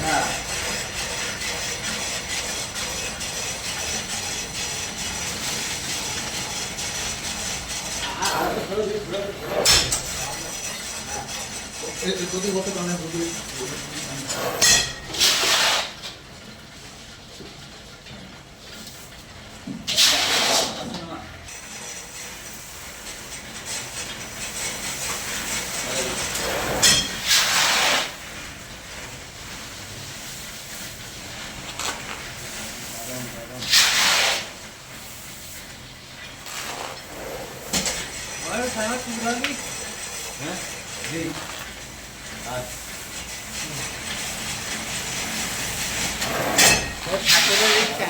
হ্যাঁ যদি বলতে কারণে যদি खाना चूल्हा भी हैं जी आज और खाते लोग इच्छा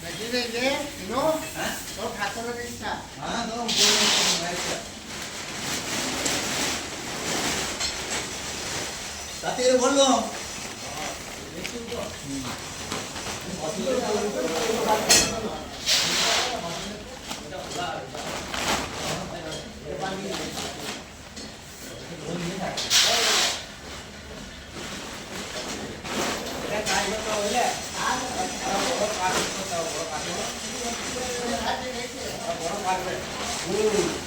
नदी में ये नो हैं और खाते लोग इच्छा हाँ तो बोलो मैं क्या ताते ये बोलो बड़ा